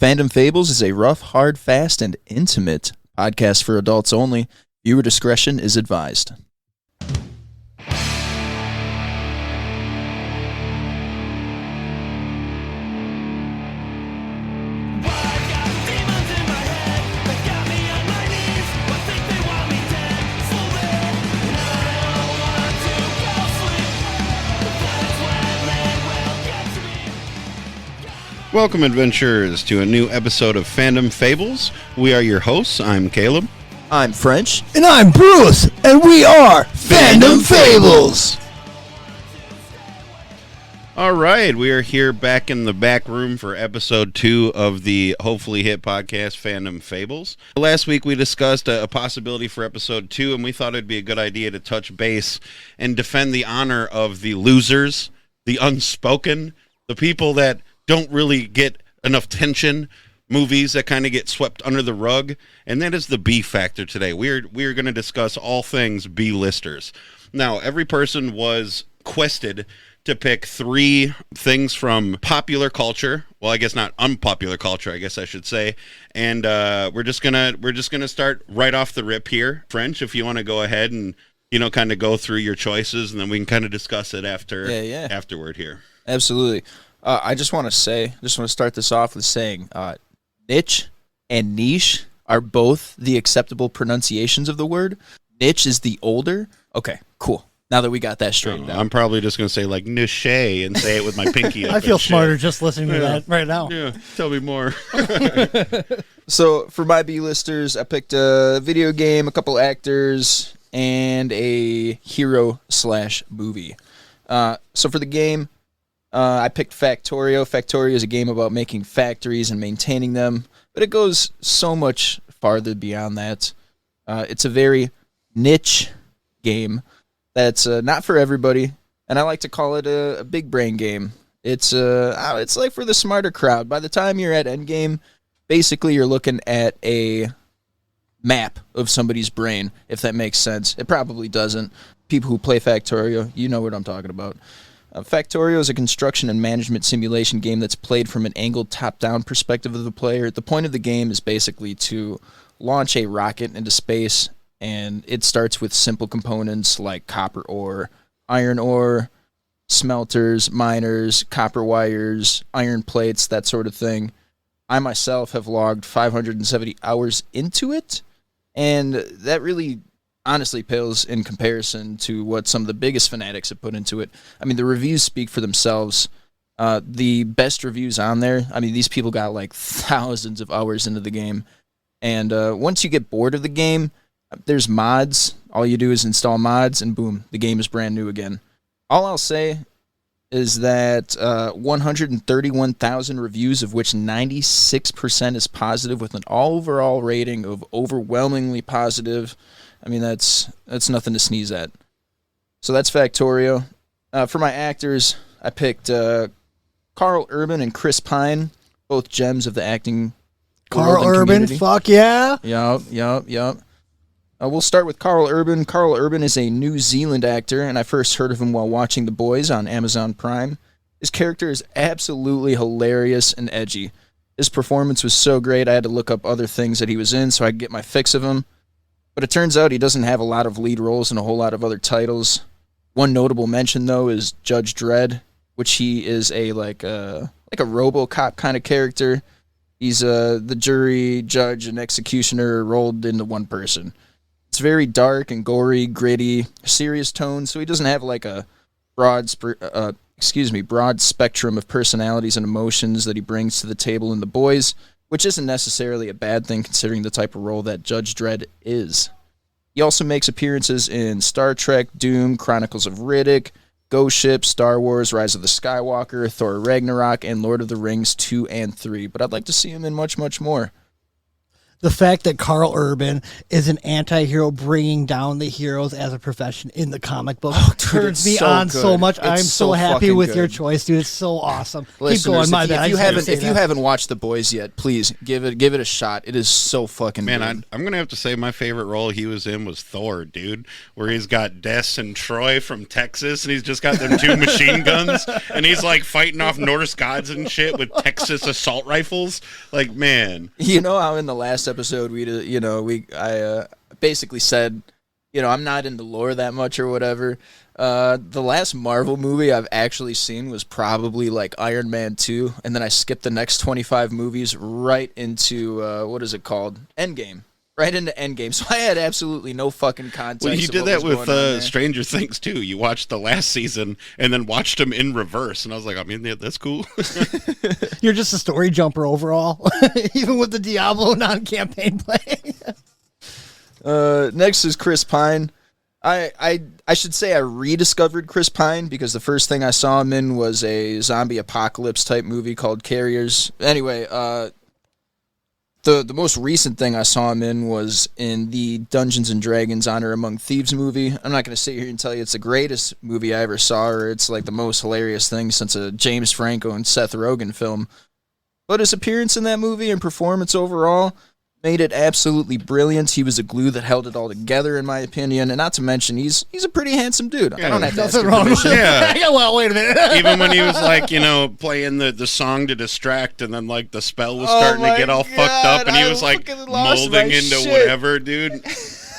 Fandom Fables is a rough, hard, fast, and intimate podcast for adults only. Viewer discretion is advised. Welcome, adventurers, to a new episode of Fandom Fables. We are your hosts. I'm Caleb. I'm French. And I'm Bruce, and we are Fandom Fables. All right, we are here back in the back room for episode 2 of the hopefully hit podcast, Fandom Fables. Last week we discussed a possibility for episode 2, and we thought it'd be a good idea to touch base and defend the honor of the losers, the unspoken, the people that don't really get enough tension, movies that kind of get swept under the rug, and that is the B factor today. We are going to discuss all things B-listers. Now, every person was quested to pick 3 things from popular culture. Well, I guess not unpopular culture, I guess I should say. And we're just gonna start right off the rip here. French, if you want to go ahead and kind of go through your choices, and then we can kind of discuss it afterward here. Absolutely. I just want to start this off with saying niche and niche are both the acceptable pronunciations of the word. Niche is the older. Okay, cool. Now that we got that straightened out. I'm probably just going to say like niche and say it with my pinky up. I feel smarter just listening to that right now. Yeah, tell me more. So for my B-listers, I picked a video game, a couple actors, and a hero/movie. So for the game, I picked Factorio. Factorio is a game about making factories and maintaining them, but it goes so much farther beyond that. It's a very niche game that's not for everybody, and I like to call it a big brain game. It's like for the smarter crowd. By the time you're at endgame, basically you're looking at a map of somebody's brain, if that makes sense. It probably doesn't. People who play Factorio, you know what I'm talking about. Factorio is a construction and management simulation game that's played from an angled top-down perspective of the player. The point of the game is basically to launch a rocket into space, and it starts with simple components like copper ore, iron ore, smelters, miners, copper wires, iron plates, that sort of thing. I myself have logged 570 hours into it, and that really honestly pales in comparison to what some of the biggest fanatics have put into it. I mean, the reviews speak for themselves. The best reviews on there, I mean, these people got like thousands of hours into the game. And once you get bored of the game, there's mods. All you do is install mods, and boom, the game is brand new again. All I'll say is that 131,000 reviews, of which 96% is positive, with an overall rating of overwhelmingly positive. I mean, that's nothing to sneeze at. So that's Factorio. For my actors, I picked Carl Urban and Chris Pine, both gems of the acting Carl Urban, community. fuck yeah. Yup. We'll start with Carl Urban. Carl Urban is a New Zealand actor, and I first heard of him while watching The Boys on Amazon Prime. His character is absolutely hilarious and edgy. His performance was so great, I had to look up other things that he was in so I could get my fix of him. But it turns out he doesn't have a lot of lead roles and a whole lot of other titles. One notable mention, though, is Judge Dredd, which he is a RoboCop kind of character. He's the jury, judge, and executioner rolled into one person. It's very dark and gory, gritty, serious tone, so he doesn't have like a broad spectrum of personalities and emotions that he brings to the table in The Boys, which isn't necessarily a bad thing considering the type of role that Judge Dredd is. He also makes appearances in Star Trek, Doom, Chronicles of Riddick, Ghost Ship, Star Wars, Rise of the Skywalker, Thor Ragnarok, and Lord of the Rings 2 and 3, but I'd like to see him in much, much more. The fact that Carl Urban is an anti-hero bringing down the heroes as a profession in the comic book turns me so on good. so much. It's I'm so happy fucking with your good. choice, dude. It's so awesome. Keep Listeners, going, my if, bad. if you I just had to haven't say if you that. haven't watched The Boys yet, please give it a shot. It is so fucking Man, good. I'm gonna have to say my favorite role he was in was Thor, dude, where he's got Des and Troy from Texas, and he's just got them two machine guns, and he's like fighting off Norse gods and shit with Texas assault rifles. Like, man, You know how in the last episode I basically said, I'm not into lore that much or whatever. The last Marvel movie I've actually seen was probably like Iron Man 2, and then I skipped the next 25 movies right into what is it called? Endgame. Right into Endgame. So I had absolutely no fucking context. well, you of did what that was with going on there. Stranger Things too. You watched the last season and then watched them in reverse, and I was like, I mean, yeah, that's cool. You're just a story jumper overall, even with the Diablo non-campaign play. Next is Chris Pine. I should say I rediscovered Chris Pine because the first thing I saw him in was a zombie apocalypse type movie called Carriers. Anyway, the most recent thing I saw him in was in the Dungeons and Dragons Honor Among Thieves movie. I'm not going to sit here and tell you it's the greatest movie I ever saw or it's like the most hilarious thing since a James Franco and Seth Rogen film. But his appearance in that movie and performance overall made it absolutely brilliant. He was the glue that held it all together, in my opinion. And not to mention, he's a pretty handsome dude. I don't have to ask Nothing your wrong with permission. Yeah. Well, wait a minute. Even when he was like, playing the song to distract, and then like the spell was starting to my get all fucked God, up, and he I was like fucking lost molding my into shit. whatever, dude.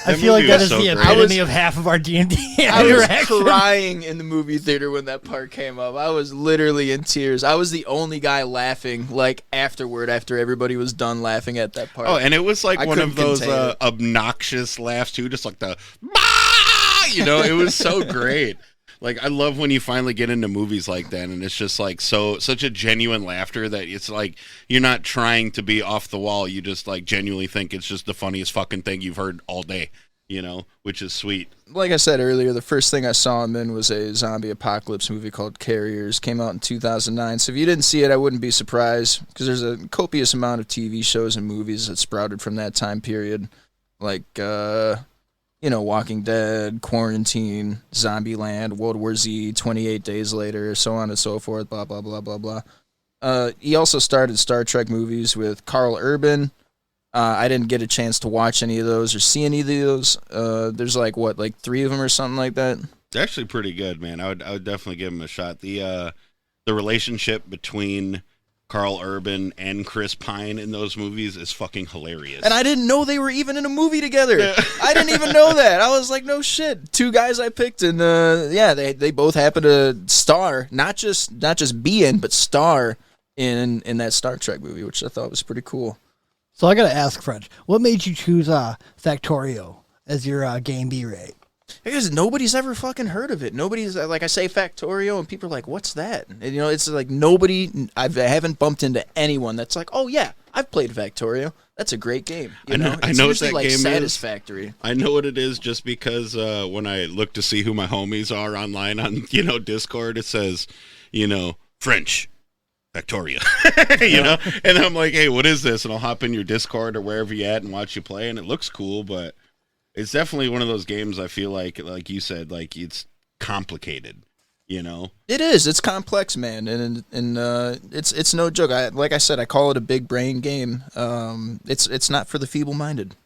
I feel like that is the great. epitome of half of our D&D I was interaction. crying in the movie theater when that part came up. I was literally in tears. I was the only guy laughing, like, afterward, after everybody was done laughing at that part. Oh, and it was like I one of couldn't those contain it. obnoxious laughs too, just like the bah! It was so great. Like, I love when you finally get into movies like that, and it's just like such a genuine laughter that it's like you're not trying to be off the wall. You just like genuinely think it's just the funniest fucking thing you've heard all day, which is sweet. Like I said earlier, the first thing I saw him in was a zombie apocalypse movie called Carriers. Came out in 2009. So if you didn't see it, I wouldn't be surprised because there's a copious amount of TV shows and movies that sprouted from that time period, like Walking Dead, Quarantine, Zombieland, World War Z, 28 Days Later, so on and so forth. Blah blah blah blah blah. He also started Star Trek movies with Carl Urban. I didn't get a chance to watch any of those or see any of those. There's like 3 of them or something like that. It's actually pretty good, man. I would definitely give him a shot. The relationship between Carl Urban and Chris Pine in those movies is fucking hilarious. And I didn't know they were even in a movie together. I didn't even know that. I was like, no shit. 2 guys I picked, and they both happen to star, not just be in, but star in that Star Trek movie, which I thought was pretty cool. So I got to ask, French, what made you choose Factorio as your game B rate? Because nobody's ever fucking heard of it. Nobody's like, I say Factorio, and people are like, "What's that?" And, it's like I haven't bumped into anyone that's like, "Oh yeah, I've played Factorio. That's a great game." I know It's what usually that like game is. Satisfactory. I know what it is just because when I look to see who my homies are online on Discord, it says French Factoria, and I'm like, hey, what is this? And I'll hop in your Discord or wherever you at and watch you play, and it looks cool, but it's definitely one of those games I feel like you said, like it's complicated, It is. It's complex, man, and it's no joke. Like I said, I call it a big brain game. It's not for the feeble-minded.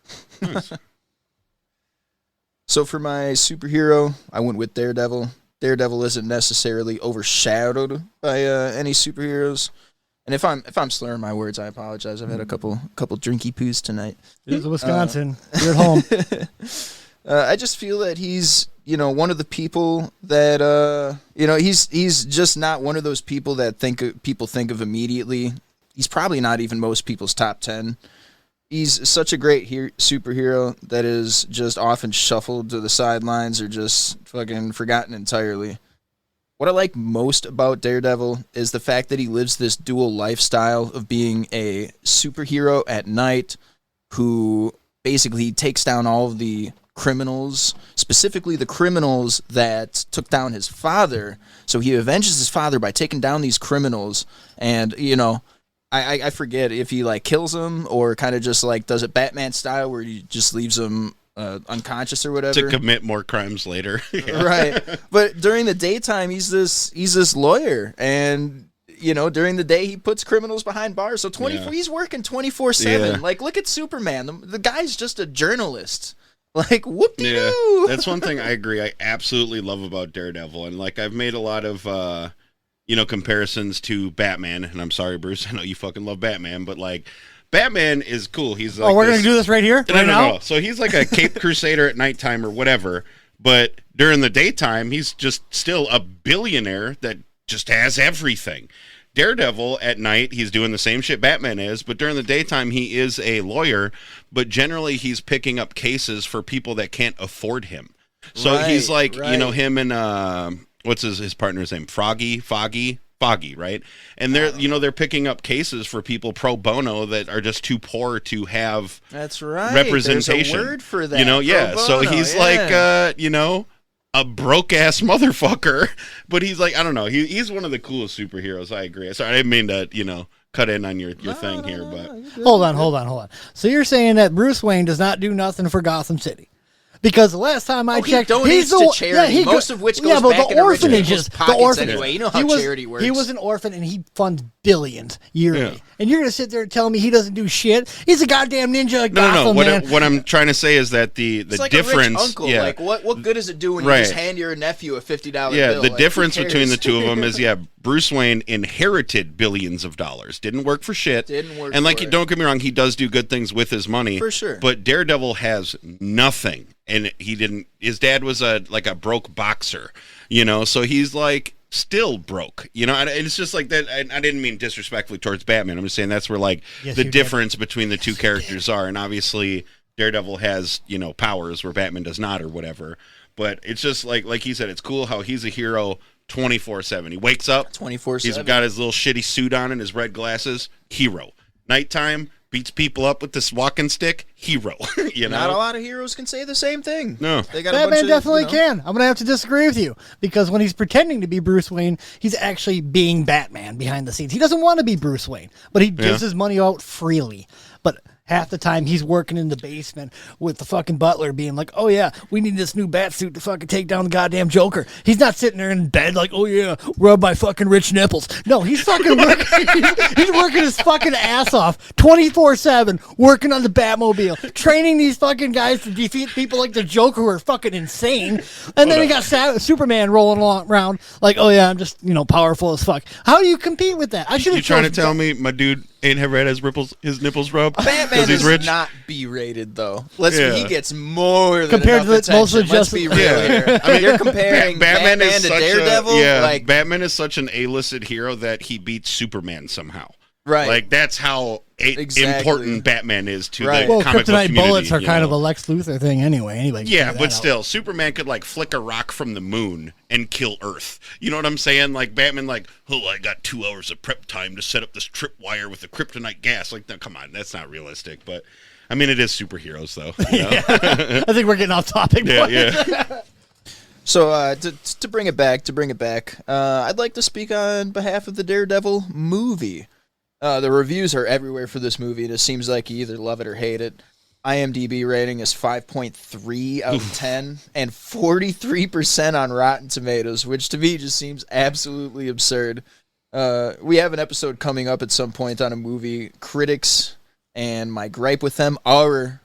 Nice. So for my superhero, I went with Daredevil. Daredevil isn't necessarily overshadowed by any superheroes. And if I'm slurring my words, I apologize. I've had a couple drinky poos tonight. It is Wisconsin. You're at home. I just feel that he's, one of the people that, he's just not one of those people that people think of immediately. He's probably not even most people's top 10. He's such a great superhero that is just often shuffled to the sidelines or just fucking forgotten entirely. What I like most about Daredevil is the fact that he lives this dual lifestyle of being a superhero at night who basically takes down all of the criminals, specifically the criminals that took down his father. So he avenges his father by taking down these criminals. And, I forget if he like kills him or kind of just like does it Batman style where he just leaves him unconscious or whatever to commit more crimes later. Yeah. Right. But during the daytime he's this lawyer, and you know, during the day he puts criminals behind bars. So he's working 24/7. Yeah. Like, look at Superman. The guy's just a journalist. Like, whoop-de-doo. Yeah, that's one thing I agree. I absolutely love about Daredevil, and like I've made a lot of comparisons to Batman. And I'm sorry, Bruce, I know you fucking love Batman, but like Batman is cool. He's like, we're gonna do this right here, now. So he's like a Caped Crusader at nighttime or whatever, but during the daytime he's just still a billionaire that just has everything. Daredevil at night, he's doing the same shit Batman is, but during the daytime he is a lawyer, but generally he's picking up cases for people that can't afford him. So he's like, you know, him and what's his partner's name? Foggy, right? And they're picking up cases for people pro bono that are just too poor to have That's right. representation. There's a word for that. You know, yeah. Pro So bono, he's yeah. like a broke ass motherfucker, but he's like, I don't know, he's one of the coolest superheroes. I agree. Sorry, I didn't mean to cut in on your thing here, but Hold on. So you're saying that Bruce Wayne does not do nothing for Gotham City? Because the last time I checked, he donates to charity, most of which goes back into rich people's pockets anyway. You know how charity works. He was an orphan, and he funds billions yearly. Yeah. And you're going to sit there and tell me he doesn't do shit? He's a goddamn ninja of no. Gotham, man. What I'm trying to say is that the It's like difference, a rich uncle. yeah, Like, what good does it do when you Right. just hand your nephew a $50 yeah, bill? the Like, difference who between the cares? two of them is, Bruce Wayne inherited billions of dollars, didn't work for shit, and like, for it. don't get me wrong, he does do good things with his money, For sure. But Daredevil has nothing, and he didn't. His dad was a broke boxer, so he's like still broke, and it's just like that. I didn't mean disrespectfully towards Batman. I'm just saying that's where like Yes, the you difference between the two characters are, and obviously Daredevil has powers where Batman does not or whatever. But it's just like he said, it's cool how he's a hero 24/7. He wakes up 24/7. He's got his little shitty suit on and his red glasses. Hero. Nighttime, beats people up with this walking stick. Hero. Not a lot of heroes can say the same thing. No. They got a Batman bunch of, definitely can. I'm going to have to disagree with you, because when he's pretending to be Bruce Wayne, he's actually being Batman behind the scenes. He doesn't want to be Bruce Wayne, but he gives his money out freely. But half the time he's working in the basement with the fucking butler being like, oh yeah, we need this new bat suit to fucking take down the goddamn Joker. He's not sitting there in bed like, oh yeah, rub my fucking rich nipples. No, he's fucking working. He's working his fucking ass off 24/7, working on the Batmobile, training these fucking guys to defeat people like the Joker who are fucking insane. And then he got Superman rolling around like, oh yeah, I'm just, powerful as fuck. How do you compete with that? I should have. You trying to tell me my dude ain't ever had his nipples rubbed? Batman he's is rich? not B-rated though. Yeah. He gets more than Compared enough to most of attention. Let's be real here. I mean, you're comparing Batman is to such Daredevil. Batman is such an A-listed hero that he beats Superman somehow. Right. Like that's how important Batman is to Right. the Well, comic book kryptonite community. bullets are kind of a Lex Luthor thing anyway. Yeah, but still, Superman could like flick a rock from the moon and kill Earth. You know what I'm saying? Like Batman, like, oh, I got 2 hours of prep time to set up this tripwire with the kryptonite gas. Like, no, come on, that's not realistic. But I mean, it is superheroes, though. I think we're getting off topic. Yeah. So to bring it back, I'd like to speak on behalf of the Daredevil movie. The reviews are everywhere for this movie, and it seems like you either love it or hate it. IMDb rating is 5.3 out of 10, and 43% on Rotten Tomatoes, which to me just seems absolutely absurd. We have an episode coming up at some point on a movie, critics and my gripe with them, our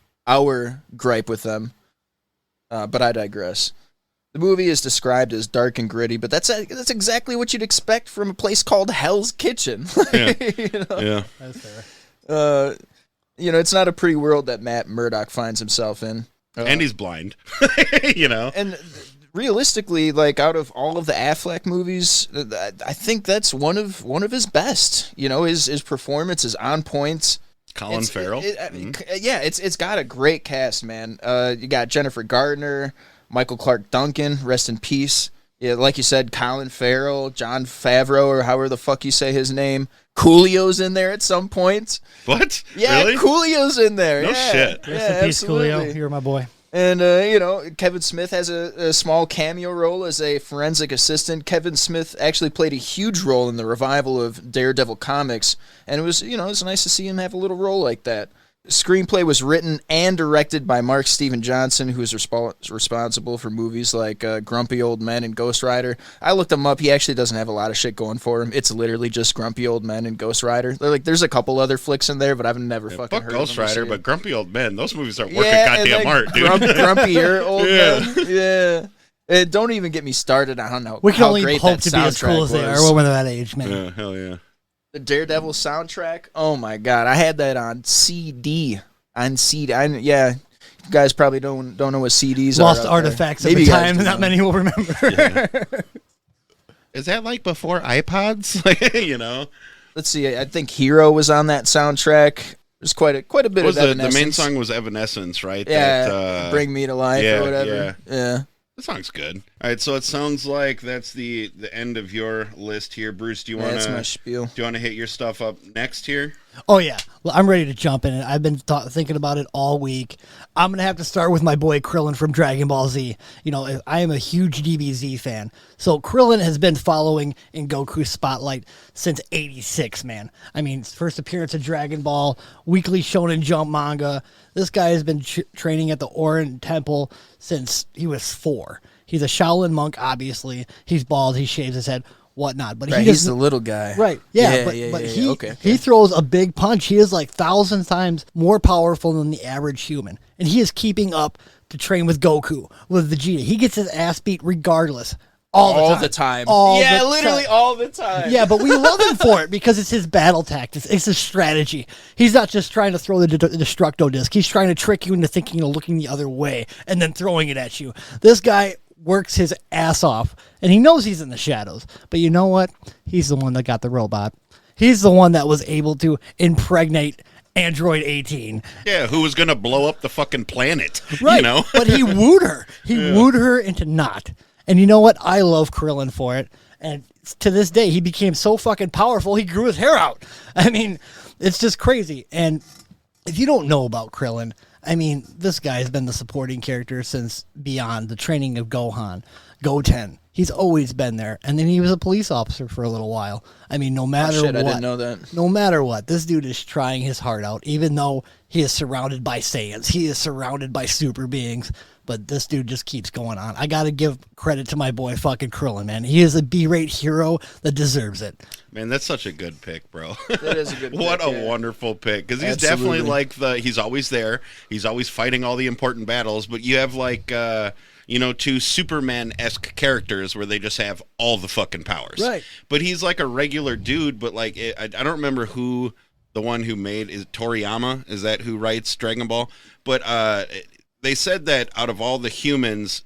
gripe with them, but I digress. The movie is described as dark and gritty, but that's exactly what you'd expect from a place called Hell's Kitchen. Yeah. Yeah. That's fair. It's not a pretty world that Matt Murdock finds himself in. And he's blind. And realistically, like out of all of the Affleck movies, I think that's one of his best. His performance is on point. Colin Farrell. It's got a great cast, man. You got Jennifer Gardner, Michael Clark Duncan, rest in peace. Yeah, like you said, Colin Farrell, Jon Favreau, or however the fuck you say his name. Coolio's in there at some point. What? Yeah, Really? Coolio's in there. No yeah. shit. Rest in peace, absolutely. Coolio. You're my boy. And, Kevin Smith has a small cameo role as a forensic assistant. Kevin Smith actually played a huge role in the revival of Daredevil comics. And it was nice to see him have a little role like that. Screenplay was written and directed by Mark Steven Johnson, who is responsible for movies like Grumpy Old Men and Ghost Rider. I looked him up. He actually doesn't have a lot of shit going for him. It's literally just Grumpy Old Men and Ghost Rider. There's a couple other flicks in there, but I've never fucking heard Ghost of them. Rider, but Grumpy Old Men, those movies are working goddamn hard, dude. Grumpier old men. Yeah. And don't even get me started on how We can only great hope that to be as cool as they are when we're that age, man. Yeah, hell yeah. The Daredevil soundtrack. Oh my god, I had that on CD. On CD, you guys probably don't know what CDs are. Lost artifacts of the time, not many will remember. Yeah. Is that like before iPods? Let's see. I think Hero was on that soundtrack. There's quite a bit of Evanescence. The main song was Evanescence, right? Yeah, Bring Me to Life or whatever. Yeah. That song's good. All right, so it sounds like that's the end of your list here, Bruce. Do you want That's my spiel. Do you want to hit your stuff up next here? Oh, yeah. Well, I'm ready to jump in. I've been thinking about it all week. I'm going to have to start with my boy Krillin from Dragon Ball Z. I am a huge DBZ fan. So Krillin has been following in Goku's spotlight since 86, man. I mean, first appearance of Dragon Ball, weekly Shonen Jump manga. This guy has been training at the Orin Temple since he was 4. He's a Shaolin monk, obviously. He's bald. He shaves his head. Whatnot, but he's the little guy, right? Yeah, but he throws a big punch. He is like 1,000 times more powerful than the average human, and he is keeping up to train with Goku, with Vegeta. He gets his ass beat regardless, all the time. Literally all the time. Yeah, but we love him for it because it's his battle tactics. It's his strategy. He's not just trying to throw the Destructo Disc. He's trying to trick you into thinking of looking the other way and then throwing it at you. This guy works his ass off, and he knows he's in the shadows. But you know what? He's the one that got the robot. He's the one that was able to impregnate Android 18. Yeah, who was going to blow up the fucking planet, right. But he wooed her. He wooed her into not. And you know what? I love Krillin for it. And to this day, he became so fucking powerful, he grew his hair out. I mean, it's just crazy. And if you don't know about Krillin, I mean, this guy has been the supporting character since beyond the training of Gohan, Goten. He's always been there. And then he was a police officer for a little while. I mean, no matter what. I didn't know that. No matter what, this dude is trying his heart out, even though he is surrounded by Saiyans. He is surrounded by super beings. But this dude just keeps going on. I got to give credit to my boy fucking Krillin, man. He is a B-rate hero that deserves it. Man, that's such a good pick, bro. That is a good pick. What a wonderful pick. Because he's definitely like he's always there. He's always fighting all the important battles. But you have like, two Superman-esque characters where they just have all the fucking powers. Right. But he's like a regular dude, but like, I don't remember who the one who made, is Toriyama? Is that who writes Dragon Ball? But, they said that out of all the humans,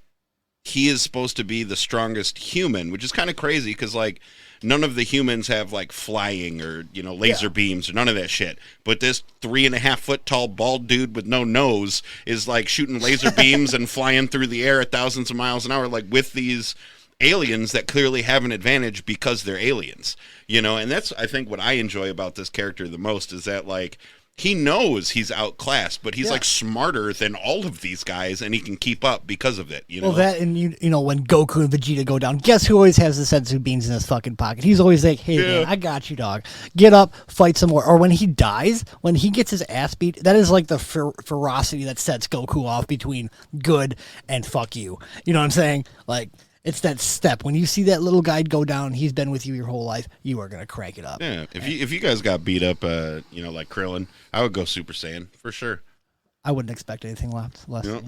he is supposed to be the strongest human, which is kind of crazy because, like, none of the humans have, like, flying or, laser beams or none of that shit. But this 3.5 foot tall bald dude with no nose is, like, shooting laser beams and flying through the air at thousands of miles an hour, like, with these aliens that clearly have an advantage because they're aliens, And that's, I think, what I enjoy about this character the most is that, like, he knows he's outclassed, but he's like smarter than all of these guys, and he can keep up because of it. Well, that and when Goku and Vegeta go down, guess who always has the senzu beans in his fucking pocket? He's always like, "Hey man, I got you, dog. Get up, fight some more." Or when he dies, when he gets his ass beat, that is like the ferocity that sets Goku off between good and fuck you. You know what I'm saying? Like. It's that step. When you see that little guy go down, he's been with you your whole life, you are going to crank it up. Yeah, if you guys got beat up, like Krillin, I would go Super Saiyan, for sure. I wouldn't expect anything less. Yep.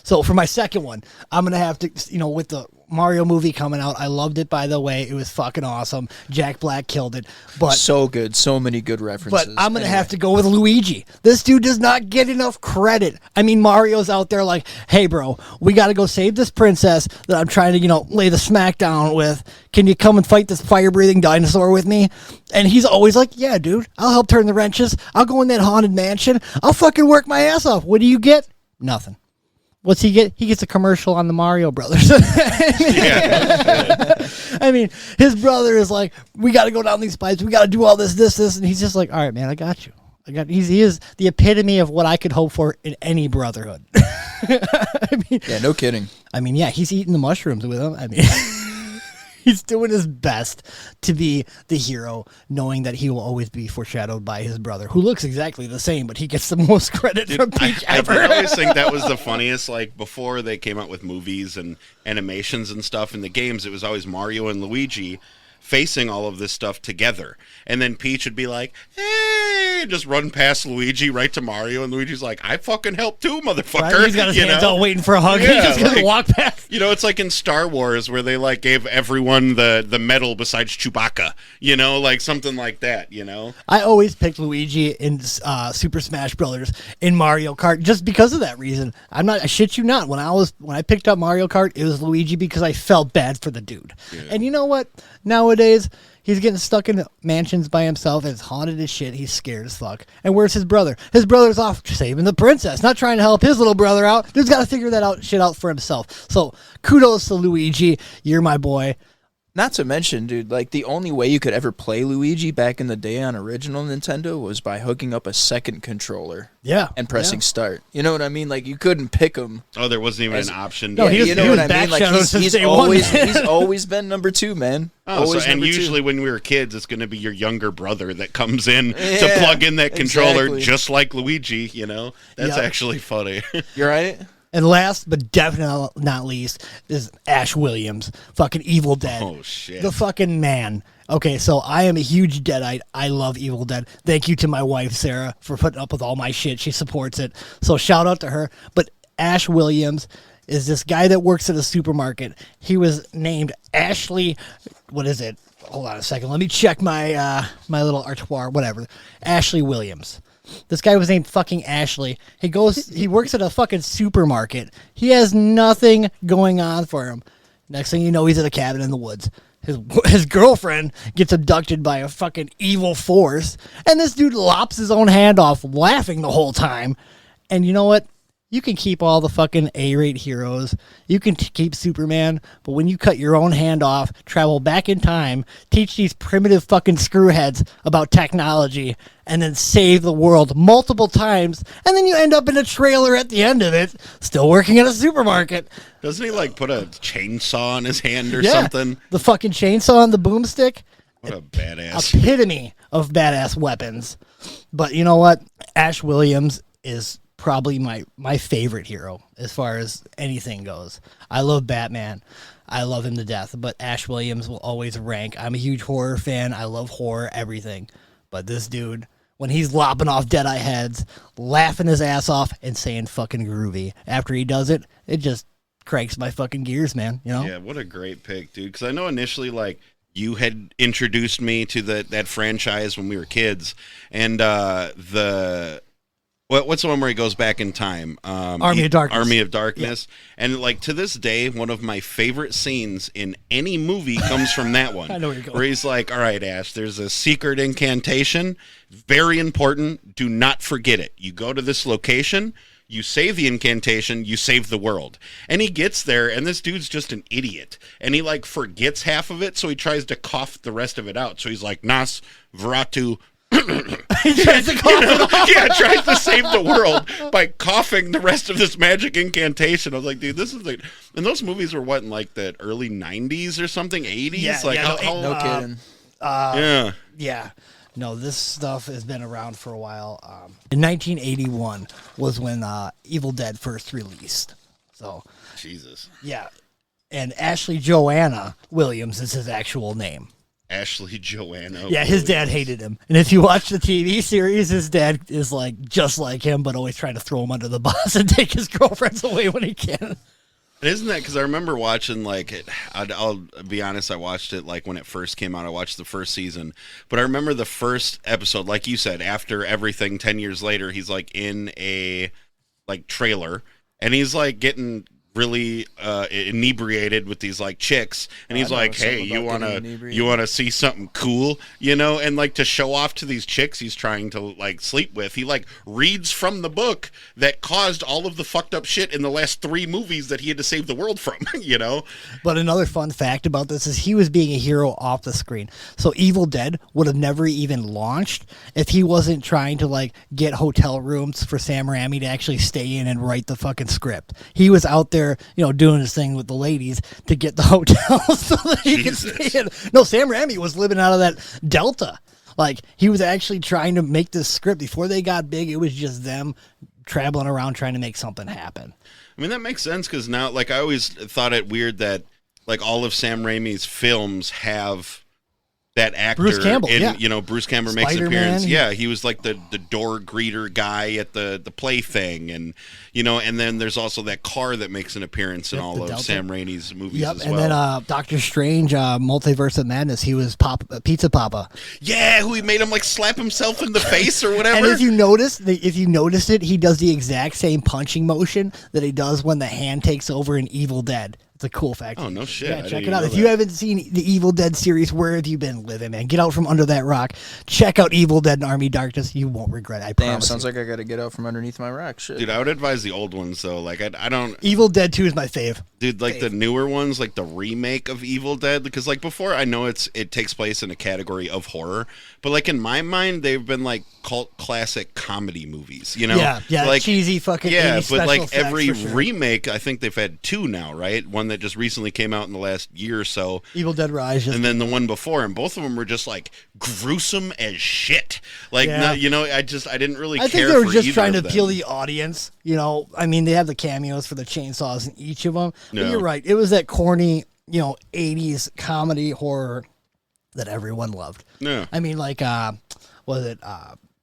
So for my second one, I'm going to have to, with the Mario movie coming out, I loved it, by the way. It was fucking awesome. Jack Black killed it. But so good. So many good references. But I'm going to have to go with Luigi. This dude does not get enough credit. I mean, Mario's out there like, hey, bro, we got to go save this princess that I'm trying to, lay the smack down with. Can you come and fight this fire-breathing dinosaur with me? And he's always like, yeah, dude, I'll help turn the wrenches. I'll go in that haunted mansion. I'll fucking work my ass off. What do you get? Nothing. What's he get? He gets a commercial on the Mario Brothers. I mean, his brother is like, we got to go down these pipes. We got to do all this, and he's just like, all right, man, I got you. He is the epitome of what I could hope for in any brotherhood. Yeah, no kidding. Yeah, he's eating the mushrooms with him. He's doing his best to be the hero, knowing that he will always be foreshadowed by his brother, who looks exactly the same, but he gets the most credit from Peach ever. I always think that was the funniest. Like, before they came out with movies and animations and stuff in the games, it was always Mario and Luigi facing all of this stuff together. And then Peach would be like, hey, just run past Luigi right to Mario. And Luigi's like, I fucking help too, motherfucker. Right? He's got his hands out waiting for a hug. Yeah, He just gonna like, walk past. You know, it's like in Star Wars where they like gave everyone the medal besides Chewbacca, like something like that, I always picked Luigi in Super Smash Brothers in Mario Kart just because of that reason. I shit you not. When I picked up Mario Kart, it was Luigi because I felt bad for the dude. Yeah. And you know what? Nowadays, he's getting stuck in mansions by himself. It's haunted as shit. He's scared as fuck. And where's his brother? His brother's off saving the princess, not trying to help his little brother out. Dude's got to figure that shit out for himself. So kudos to Luigi. You're my boy. Not to mention, dude, like the only way you could ever play Luigi back in the day on original Nintendo was by hooking up a second controller. Yeah. And pressing start. You know what I mean? Like you couldn't pick him. Oh, there wasn't even an option. No, you know what I mean? Like he's always one. he's always been number 2, man. Oh, and usually when we were kids, it's going to be your younger brother that comes in to plug in that controller, just like Luigi. That's actually funny. You're right. And last but definitely not least is Ash Williams, fucking Evil Dead. Oh, shit. The fucking man. Okay, so I am a huge Deadite. I love Evil Dead. Thank you to my wife, Sarah, for putting up with all my shit. She supports it. So shout out to her. But Ash Williams is this guy that works at a supermarket. He was named Ashley, what is it? Hold on a second. Let me check my my little artois, whatever. Ashley Williams. This guy was named fucking Ashley. He works at a fucking supermarket. He has nothing going on for him. Next thing you know, he's at a cabin in the woods. His girlfriend gets abducted by a fucking evil force, and this dude lops his own hand off, laughing the whole time. And you know what? You can keep all the fucking A-rate heroes. You can keep Superman, but when you cut your own hand off, travel back in time, teach these primitive fucking screwheads about technology, and then save the world multiple times, and then you end up in a trailer at the end of it, still working at a supermarket. Doesn't he put a chainsaw in his hand or something? The fucking chainsaw and the boomstick. What a badass. Epitome of badass weapons. But you know what? Ash Williams is probably my favorite hero as far as anything goes. I love Batman. I love him to death, but Ash Williams will always rank. I'm a huge horror fan. I love horror, everything. But this dude, when he's lopping off Deadeye heads, laughing his ass off, and saying fucking groovy after he does it, it just cranks my fucking gears, man. Yeah, what a great pick, dude. Because I know initially, you had introduced me to that franchise when we were kids, and what's the one where he goes back in time? Army of Darkness. Army of Darkness. Yeah. And to this day, one of my favorite scenes in any movie comes from that one. I know where you're going. Where he's like, all right, Ash, there's a secret incantation. Very important. Do not forget it. You go to this location, you say the incantation, you save the world. And he gets there, and this dude's just an idiot. And he forgets half of it, so he tries to cough the rest of it out. So he's like, Nas, Veratu, he tries to cough it off. Yeah, tries to save the world by coughing the rest of this magic incantation. I was like, dude, this is and those movies were what, in the early 90s or something, 80s? Yeah, no kidding. Yeah. Yeah. No, this stuff has been around for a while. In 1981 was when Evil Dead first released. So, Jesus. Yeah. And Ashley Joanna Williams is his actual name. Ashley Joanna. Yeah, his dad hated him. And if you watch the TV series, his dad is just like him, but always trying to throw him under the bus and take his girlfriends away when he can. And isn't that because I remember watching I'll be honest, I watched it when it first came out. I watched the first season, but I remember the first episode, like you said, after everything 10 years later, he's in a trailer, and he's getting really inebriated with these like chicks, and he's I know like, something "Hey, you about wanna getting inebriated. you wanna see something cool?" And like to show off to these chicks he's trying to like sleep with, he like reads from the book that caused all of the fucked up shit in the last 3 movies that he had to save the world from. But another fun fact about this is he was being a hero off the screen. So Evil Dead would have never even launched if he wasn't trying to like get hotel rooms for Sam Raimi to actually stay in and write the fucking script. He was out there, doing his thing with the ladies to get the hotel so that he could stay in. No, Sam Raimi was living out of that Delta. Like, he was actually trying to make this script. Before they got big, it was just them traveling around trying to make something happen. I mean, that makes sense because now, like, I always thought it weird that, like, all of Sam Raimi's films have that actor. Bruce Campbell, Bruce Campbell makes an Spider-Man. appearance. Yeah, he was like the door greeter guy at the play thing. And, and then there's also that car that makes an appearance in Yep, all the of Delta. Sam Raimi's movies Yep, as and well. then Doctor Strange, Multiverse of Madness, he was Pizza Papa. Yeah, who he made him, like, slap himself in the face or whatever. And if you noticed it, he does the exact same punching motion that he does when the hand takes over in Evil Dead. It's a cool fact. Oh, no shit. I Yeah, didn't check it even out. know If you that. haven't seen the Evil Dead series, where have you been living, man? Get out from under that rock. Check out Evil Dead and Army Darkness. You won't regret it. I Damn, promise. sounds you. like I got to get out from underneath my rock. Shit. Dude, I would advise the old ones, though. Like, I don't... Evil Dead 2 is my fave. Dude, like the newer ones, like the remake of Evil Dead, because like before, I know it takes place in a category of horror, but like in my mind, they've been like cult classic comedy movies, Yeah, like cheesy fucking 80s yeah, but special like effects, every for sure. remake, I think they've had 2 now, right? One that just recently came out in the last year or so, Evil Dead Rise. Just, and then the one before, and both of them were just like gruesome as shit. Like, Yeah. I didn't really. I care think they were for just either trying to of them. appeal the audience. I mean, they have the cameos for the chainsaws in each of them. But Yeah. you're right. It was that corny, 80s comedy horror that everyone loved. Yeah. I mean, like, was it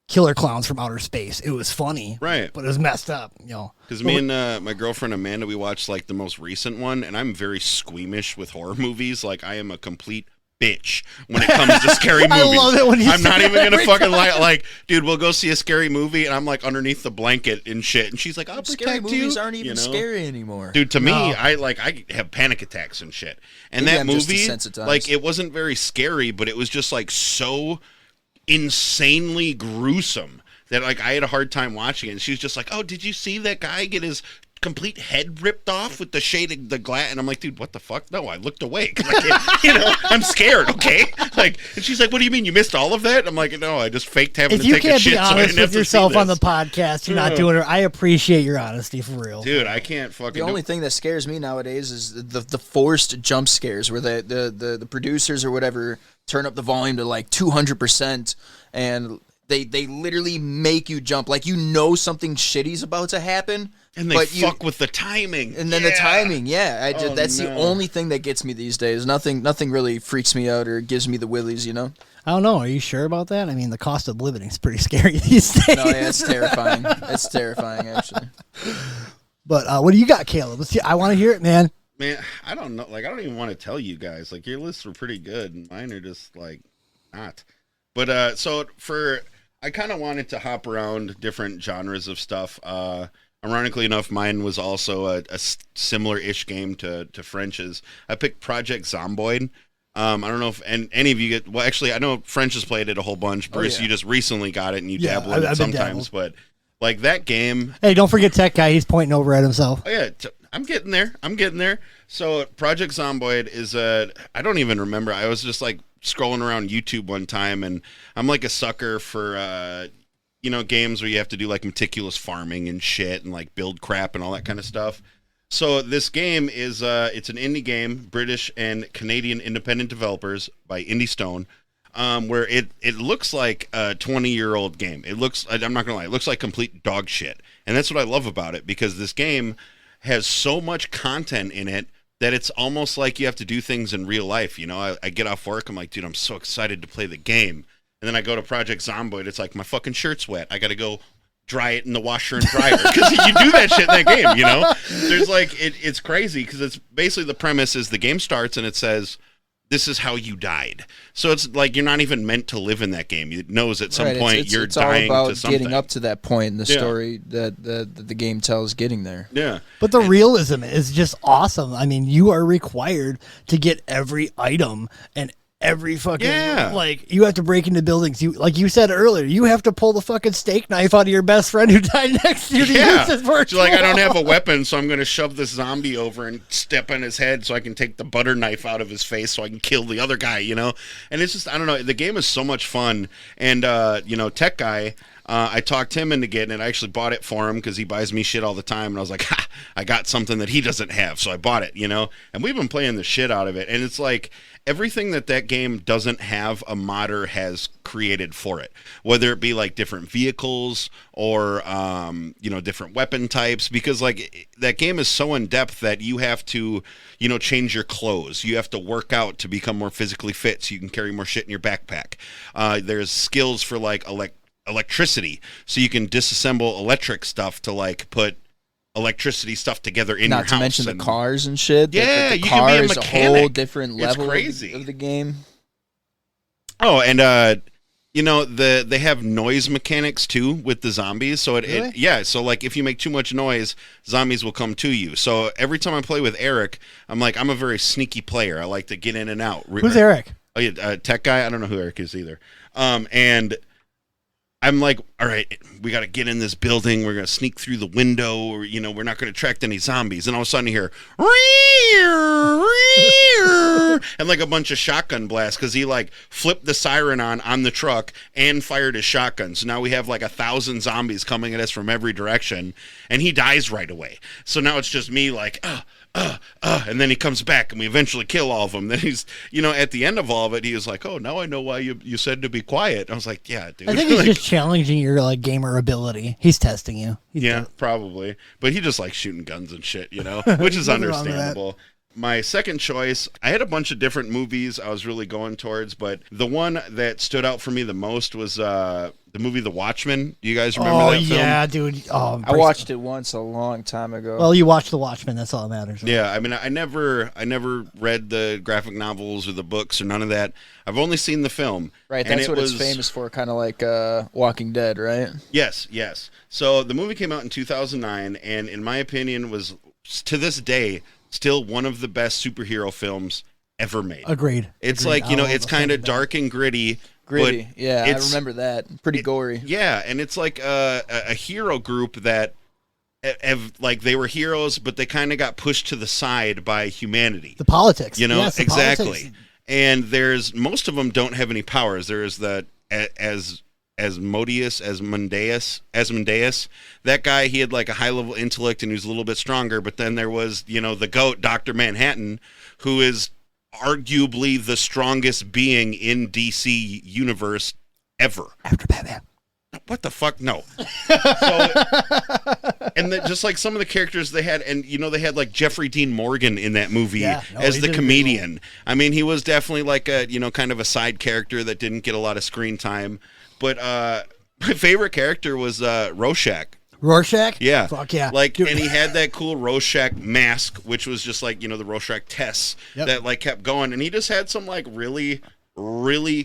Killer Clowns from Outer Space? It was funny, Right. But it was messed up, Because me and my girlfriend Amanda, we watched like the most recent one, and I'm very squeamish with horror movies. Like, I am a complete bitch when it comes to scary movies. I love it when you I'm say not that even gonna every fucking time. lie. Like, dude, we'll go see a scary movie, and I'm like underneath the blanket and shit, and she's like, "I'll Scary protect you." movies aren't even you know? scary anymore. Dude, to me, No. I have panic attacks and shit. And Maybe that I'm just movie, desensitized. like, it wasn't very scary, but it was just like so insanely gruesome that like I had a hard time watching it. And she was just like, "Oh, did you see that guy get his complete head ripped off with the shade of the glass?" And I'm like, "Dude, what the fuck? No, I looked away 'cause I can't, I'm scared." Okay, like, and she's like, "What do you mean you missed all of that?" I'm like, "No, I just faked having If to you take a can't shit be so I honest didn't have with to yourself see on the this." podcast, you're not doing it. I appreciate your honesty for real. Dude, I can't fucking. The only thing that scares me nowadays is the forced jump scares where the producers or whatever turn up the volume to like 200% and they literally make you jump like something shitty's about to happen. and they but fuck with the timing. and then the Yeah. timing, Oh, that's the no. only thing that gets me these days. Nothing really freaks me out or gives me the willies, I don't know. Are you sure about that? I mean, the cost of living is pretty scary these days. No, yeah, it's terrifying. It's terrifying, actually. But what do you got, Caleb? Let's see. I want to hear it, man. Man, I don't know. Like, I don't even want to tell you guys. Like, your lists were pretty good, and mine are just like not. But I kind of wanted to hop around different genres of stuff. Ironically enough, mine was also a similar-ish game to French's. I picked Project Zomboid. I don't know if any of you get. Well, actually, I know French has played it a whole bunch. Bruce, yeah. you just recently got it, and you Yeah, dabble in it I've been sometimes. But like that game. Hey, don't forget Tech Guy. He's pointing over at himself. Oh yeah, I'm getting there. So Project Zomboid is I don't even remember. I was just like scrolling around YouTube one time, and I'm like a sucker for games where you have to do like meticulous farming and shit, and like build crap and all that kind of stuff. So this game is it's an indie game, British and Canadian independent developers by Indie Stone. Where it looks like a 20-year-old game. It looks, I'm not gonna lie, it looks like complete dog shit. And that's what I love about it, because this game has so much content in it that it's almost like you have to do things in real life. I get off work, I'm like, dude, I'm so excited to play the game. And then I go to Project Zomboid, it's like, my fucking shirt's wet. I gotta go dry it in the washer and dryer, because you do that shit in that game. There's like, it's crazy, because it's basically the premise is the game starts and it says, this is how you died. So it's like you're not even meant to live in that game. It knows at some point you're dying all about to something. getting up to that point in the story that the game tells getting there. Yeah. But the realism is just awesome. I mean, you are required to get every item and every fucking like you have to break into buildings. You like you said earlier, you have to pull the fucking steak knife out of your best friend who died next to you to use it for a She's like, I don't tool. have a weapon, so I'm going to shove this zombie over and step on his head so I can take the butter knife out of his face so I can kill the other guy, you know? And it's just, I don't know, the game is so much fun. And, you know, Tech Guy, I talked him into getting it. I actually bought it for him because he buys me shit all the time. And I was like, ha, I got something that he doesn't have, so I bought it, you know? And we've been playing the shit out of it. And it's like, everything that game doesn't have, a modder has created for it, whether it be like different vehicles or you know, different weapon types, because like that game is so in depth that you have to, you know, change your clothes, you have to work out to become more physically fit so you can carry more shit in your backpack. There's skills for like electricity, so you can disassemble electric stuff to like put electricity stuff together in your house. Not to mention the cars and shit. Yeah, the you car can be a is mechanic. a whole different It's level crazy. of the game. Oh, and you know, they have noise mechanics too with the zombies. So so like if you make too much noise, zombies will come to you. So every time I play with Eric, I'm a very sneaky player. I like to get in and out. Who's Eric? Oh yeah, Tech Guy. I don't know who Eric is either. And I'm like, all right, we got to get in this building. We're going to sneak through the window, or, you know, we're not going to attract any zombies. And all of a sudden you hear, and like a bunch of shotgun blasts because he like flipped the siren on the truck and fired his shotgun. So now we have like 1,000 zombies coming at us from every direction, and he dies right away. So now it's just me like, and then he comes back and we eventually kill all of them. Then he's, you know, at the end of all of it, he was like, oh, now I know why you said to be quiet. I was like, yeah, dude. I think he's just challenging your like gamer ability. He's testing you. Probably. But he just likes shooting guns and shit, you know, which is understandable. My second choice, I had a bunch of different movies I was really going towards, but the one that stood out for me the most was the movie The Watchmen. Do you guys remember that film? Yeah, dude. Oh, I watched it once a long time ago. Well, you watched The Watchmen. That's all that matters. Yeah, I mean, I never read the graphic novels or the books or none of that. I've only seen the film. Right, that's what it's famous for, kind of like Walking Dead, right? Yes. So the movie came out in 2009, and in my opinion was, to this day, still one of the best superhero films ever made. Agreed. It's like, you know, it's kind of dark and gritty. Gritty, yeah, I remember that. Pretty gory. Yeah, and it's like a hero group that have, like, they were heroes, but they kind of got pushed to the side by humanity. The politics. You know, yes, exactly. Politics. And most of them don't have any powers. There is the Asmodeus, that guy, he had like a high level intellect and he was a little bit stronger, but then there was, you know, the GOAT, Dr. Manhattan, who is arguably the strongest being in DC universe ever. After Batman. What the fuck? No. And just like some of the characters they had, and you know, they had like Jeffrey Dean Morgan in that movie as the comedian. I mean, he was definitely like a, you know, kind of a side character that didn't get a lot of screen time. But my favorite character was Rorschach. Rorschach? Yeah. Fuck yeah. Like, Dude. and he had that cool Rorschach mask, which was just like, you know, the Rorschach tests that like kept going. And he just had some like really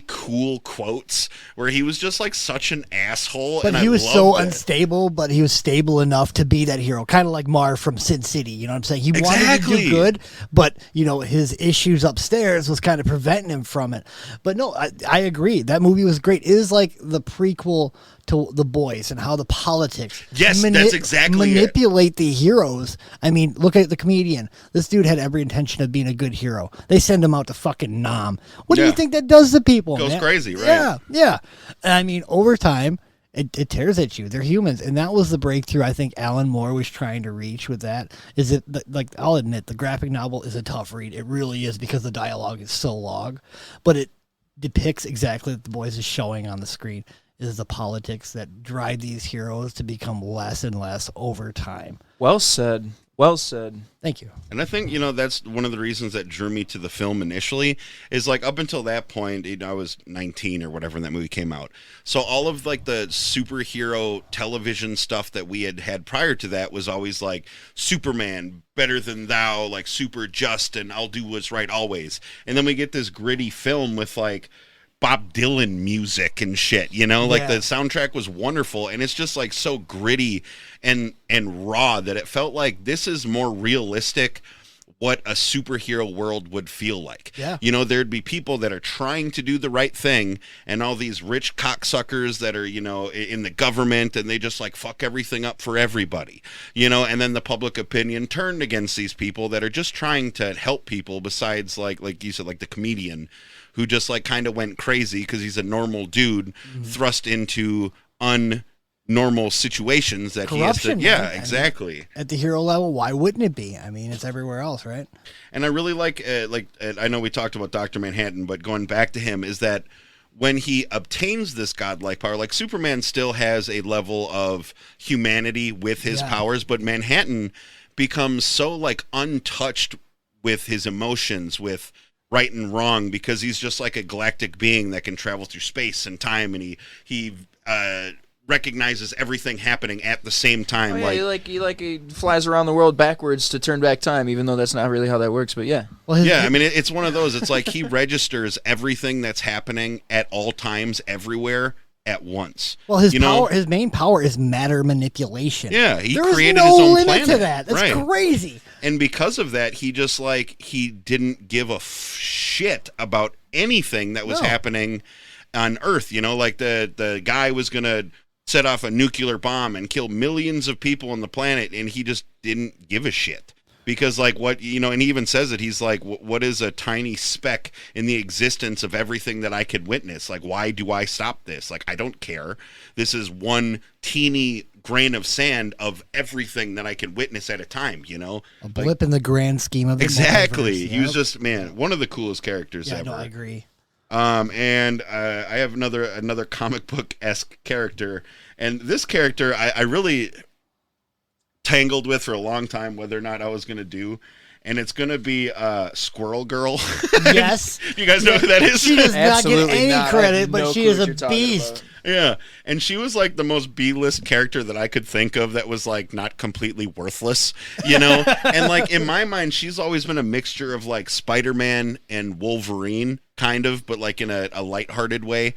cool quotes where he was just like such an asshole. But and he was I so loved it. unstable, but he was stable enough to be that hero. Kind of like Marv from Sin City. You know what I'm saying? He wanted to do good, but, you know, his issues upstairs was kind of preventing him from it. But no, I agree. That movie was great. It is like the prequel to The Boys and how the politics Yes, that's exactly manipulate the heroes. I mean, look at The Comedian. This dude had every intention of being a good hero. They send him out to fucking Nam. What do you think that does to people? Goes man? crazy, right? Yeah. And I mean, over time, it tears at you. They're humans, and that was the breakthrough I think Alan Moore was trying to reach with that. Is it like, I'll admit the graphic novel is a tough read. It really is, because the dialogue is so long, but it depicts exactly what The Boys is showing on the screen. Is the politics that drive these heroes to become less and less over time. Well said. Well said. Thank you. And I think, that's one of the reasons that drew me to the film initially is like up until that point, I was 19 or whatever when that movie came out. So all of like the superhero television stuff that we had prior to that was always like Superman, better than thou, like super just, and I'll do what's right always. And then we get this gritty film with like Bob Dylan music and shit, like the soundtrack was wonderful, and it's just like so gritty and raw that it felt like this is more realistic what a superhero world would feel like. Yeah. There'd be people that are trying to do the right thing, and all these rich cocksuckers that are, in the government, and they just like fuck everything up for everybody, and then the public opinion turned against these people that are just trying to help people, besides like you said, like the comedian who just like kind of went crazy because he's a normal dude thrust into unnormal situations that Corruption, he has to. Yeah, right? exactly. At the hero level, why wouldn't it be? I mean, it's everywhere else, right? And I really like I know we talked about Dr. Manhattan, but going back to him is that when he obtains this godlike power, like Superman still has a level of humanity with his powers, but Manhattan becomes so like untouched with his emotions, with right and wrong, because he's just like a galactic being that can travel through space and time, and he recognizes everything happening at the same time. He flies around the world backwards to turn back time, even though that's not really how that works. But yeah. Well, I mean, it's one of those. It's like he registers everything that's happening at all times, everywhere, at once. Well, his main power is matter manipulation. Yeah, he There is created no his own limit planet. to that. That's Right. crazy. And because of that, he just he didn't give a shit about anything that was happening on Earth. Like the guy was gonna set off a nuclear bomb and kill millions of people on the planet, and he just didn't give a shit. Because and he even says it, he's like, what is a tiny speck in the existence of everything that I could witness? Like, why do I stop this? Like, I don't care. This is one teeny grain of sand of everything that I can witness at a time, A blip in the grand scheme of the Exactly. multiverse, He was just, one of the coolest characters ever. No, I agree. And I have another comic book-esque character, and this character I really tangled with for a long time whether or not I was going to do, and it's going to be Squirrel Girl. Yes. You guys know who that is? She does not get Absolutely any not. I credit, have but no she clue is what a you're talking beast. about. Yeah, and she was like the most B-list character that I could think of that was like not completely worthless, And like in my mind, she's always been a mixture of like Spider-Man and Wolverine, kind of, but like in a lighthearted way.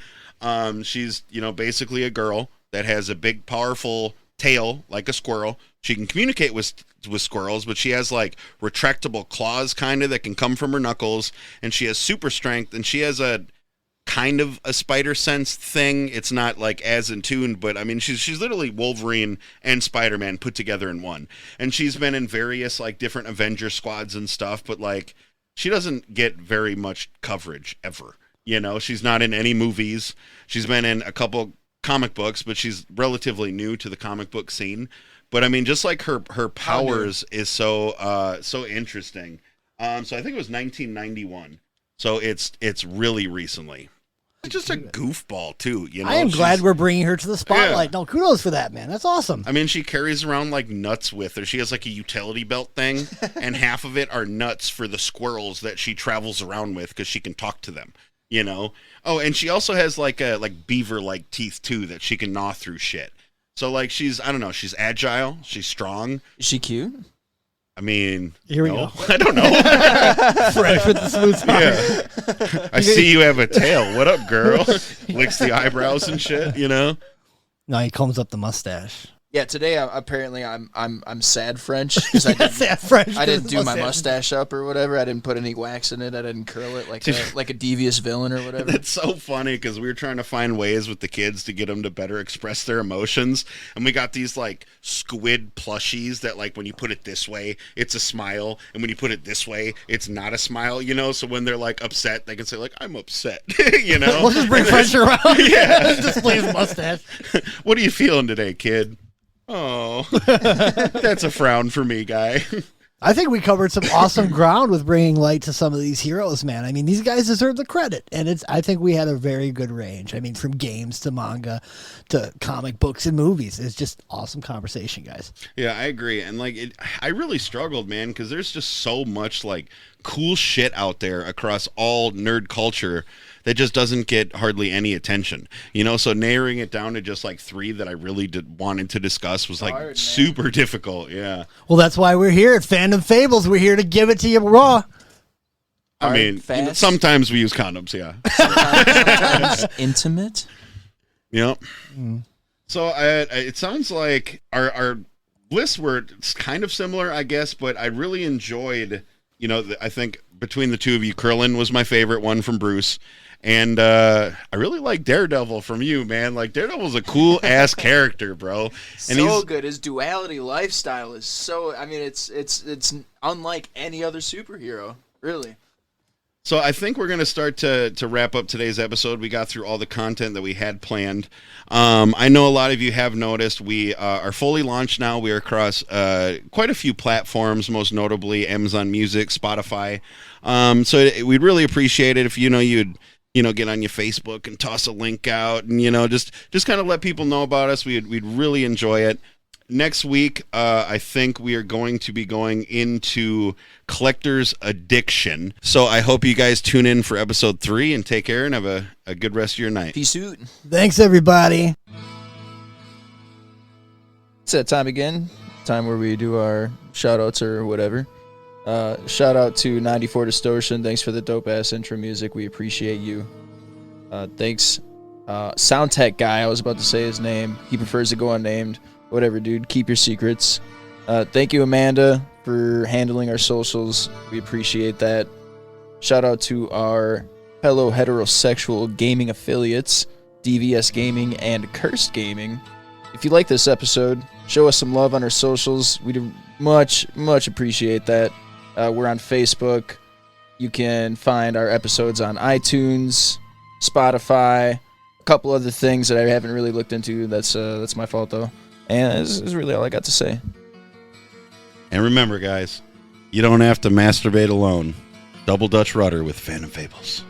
She's basically a girl that has a big, powerful tail like a squirrel. She can communicate with squirrels, but she has like retractable claws, kind of, that can come from her knuckles, and she has super strength, and she has a kind of a spider sense thing. It's not like as in tune, but I mean she's literally Wolverine and Spider-Man put together in one. And she's been in various like different Avenger squads and stuff, but like she doesn't get very much coverage ever. She's not in any movies. She's been in a couple comic books, but she's relatively new to the comic book scene. But I mean, just like her powers is so interesting. So I think it was 1991. So it's really recently. Just a goofball too, I am glad we're bringing her to the spotlight. Yeah. No, kudos for that, man. That's awesome. I mean, she carries around like nuts with her. She has like a utility belt thing, and half of it are nuts for the squirrels that she travels around with because she can talk to them. Oh, and she also has like beaver-like teeth too that she can gnaw through shit. So like she's agile, she's strong. Is she cute? I mean, Here we go. I don't know. Fresh with the smooth spot. Yeah. I see you have a tail. What up, girl? Licks the eyebrows and shit, No, he combs up the mustache. Yeah, today apparently I'm sad French because I didn't, French. I didn't do my mustache up or whatever. I didn't put any wax in it. I didn't curl it like a devious villain or whatever. It's so funny because we were trying to find ways with the kids to get them to better express their emotions, and we got these like squid plushies that like when you put it this way, it's a smile, and when you put it this way, it's not a smile. So when they're like upset, they can say like I'm upset. We'll just bring French around. Yeah. Display his mustache. What are you feeling today, kid? Oh, that's a frown for me, guy. I think we covered some awesome ground with bringing light to some of these heroes, man. I mean, these guys deserve the credit, and I think we had a very good range. I mean, from games to manga to comic books and movies. It's just awesome conversation, guys. Yeah, I agree. And I really struggled, man, because there's just so much like cool shit out there across all nerd culture that just doesn't get hardly any attention, so narrowing it down to just like 3 that I really wanted to discuss was like hard, super difficult. Yeah. Well, that's why we're here at Fandom Fables. We're here to give it to you raw. I mean, fast. Sometimes we use condoms. Yeah. Sometimes intimate. Yep. So it sounds like our lists were kind of similar, I guess, but I really enjoyed, I think between the two of you, Curlin was my favorite one from Bruce. And I really like Daredevil from you, man. Like, Daredevil's a cool-ass character, bro. And So good. His duality lifestyle is so... I mean, it's unlike any other superhero, really. So I think we're going to start to wrap up today's episode. We got through all the content that we had planned. I know a lot of you have noticed we are fully launched now. We are across quite a few platforms, most notably Amazon Music, Spotify. So we'd really appreciate it if you'd get on your Facebook and toss a link out and just kind of let people know about us. We'd really enjoy it. Next week, I think we are going to be going into collector's addiction. So I hope you guys tune in for episode 3 and take care and have a good rest of your night. Peace out. Thanks, everybody. It's that time again. Time where we do our shout-outs or whatever. Shout out to 94 Distortion. Thanks for the dope-ass intro music. We appreciate you. Thanks. Soundtech guy, I was about to say his name. He prefers to go unnamed. Whatever, dude. Keep your secrets. Thank you, Amanda, for handling our socials. We appreciate that. Shout out to our fellow heterosexual gaming affiliates, DVS Gaming and Cursed Gaming. If you like this episode, show us some love on our socials. We'd much appreciate that. We're on Facebook. You can find our episodes on iTunes, Spotify, a couple other things that I haven't really looked into. That's my fault, though. And this is really all I got to say. And remember, guys, you don't have to masturbate alone. Double Dutch Rudder with Phantom Fables.